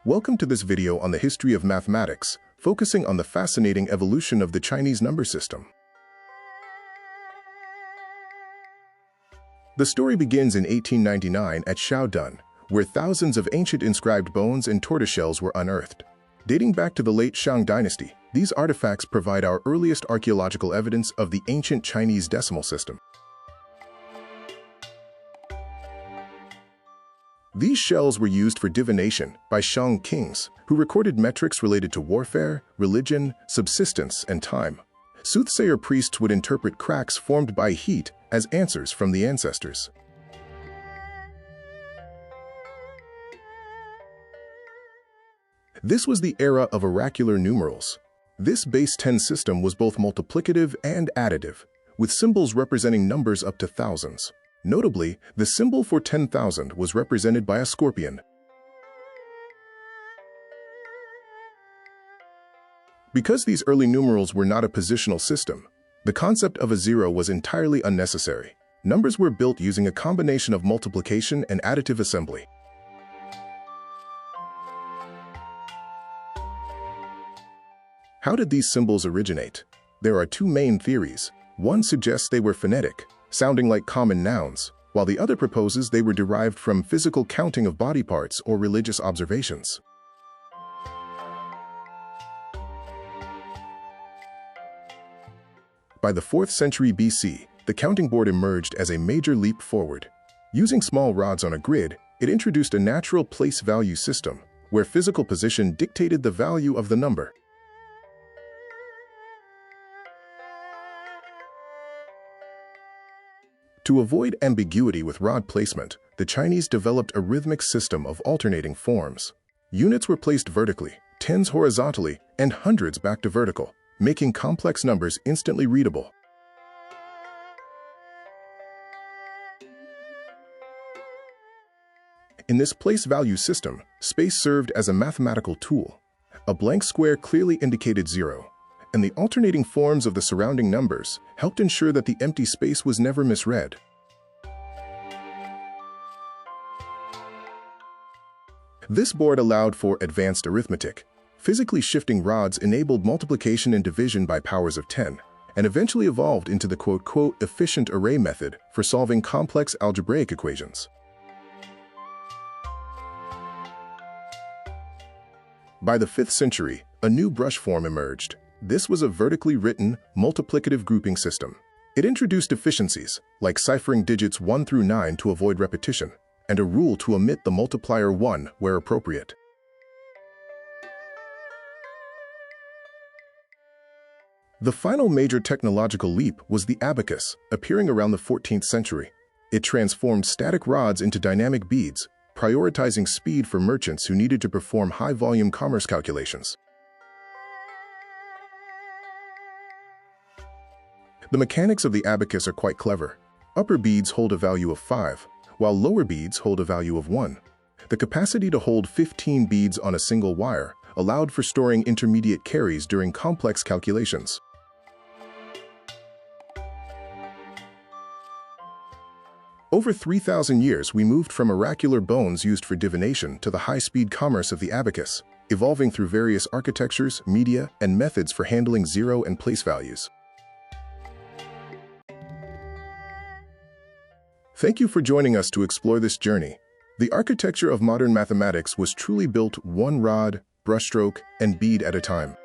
Welcome to this video on the history of mathematics, focusing on the fascinating evolution of the Chinese number system. The story begins in 1899 at Shang, where thousands of ancient inscribed bones and tortoiseshells were unearthed. Dating back to the late Shang Dynasty, these artifacts provide our earliest archaeological evidence of the ancient Chinese decimal system. These shells were used for divination by Shang kings, who recorded metrics related to warfare, religion, subsistence, and time. Soothsayer priests would interpret cracks formed by heat as answers from the ancestors. This was the era of oracular numerals. This base 10 system was both multiplicative and additive, with symbols representing numbers up to thousands. Notably, the symbol for 10,000 was represented by a scorpion. Because these early numerals were not a positional system, the concept of a zero was entirely unnecessary. Numbers were built using a combination of multiplication and additive assembly. How did these symbols originate? There are two main theories. One suggests they were phonetic, sounding like common nouns, while the other proposes they were derived from physical counting of body parts or religious observations. By the 4th century BC, the counting board emerged as a major leap forward. Using small rods on a grid, it introduced a natural place value system, where physical position dictated the value of the number. To avoid ambiguity with rod placement, the Chinese developed a rhythmic system of alternating forms. Units were placed vertically, tens horizontally, and hundreds back to vertical, making complex numbers instantly readable. In this place value system, space served as a mathematical tool. A blank square clearly indicated 0, and the alternating forms of the surrounding numbers helped ensure that the empty space was never misread. This board allowed for advanced arithmetic. Physically shifting rods enabled multiplication and division by powers of 10, and eventually evolved into the quote-unquote efficient array method for solving complex algebraic equations. By the 5th century, a new brush form emerged. This was a vertically written, multiplicative grouping system. It introduced efficiencies, like ciphering digits 1 through 9 to avoid repetition, and a rule to omit the multiplier 1 where appropriate. The final major technological leap was the abacus, appearing around the 14th century. It transformed static rods into dynamic beads, prioritizing speed for merchants who needed to perform high-volume commerce calculations. The mechanics of the abacus are quite clever. Upper beads hold a value of 5, while lower beads hold a value of 1. The capacity to hold 15 beads on a single wire allowed for storing intermediate carries during complex calculations. Over 3,000 years, we moved from oracular bones used for divination to the high-speed commerce of the abacus, evolving through various architectures, media, and methods for handling zero and place values. Thank you for joining us to explore this journey. The architecture of modern mathematics was truly built one rod, brushstroke, and bead at a time.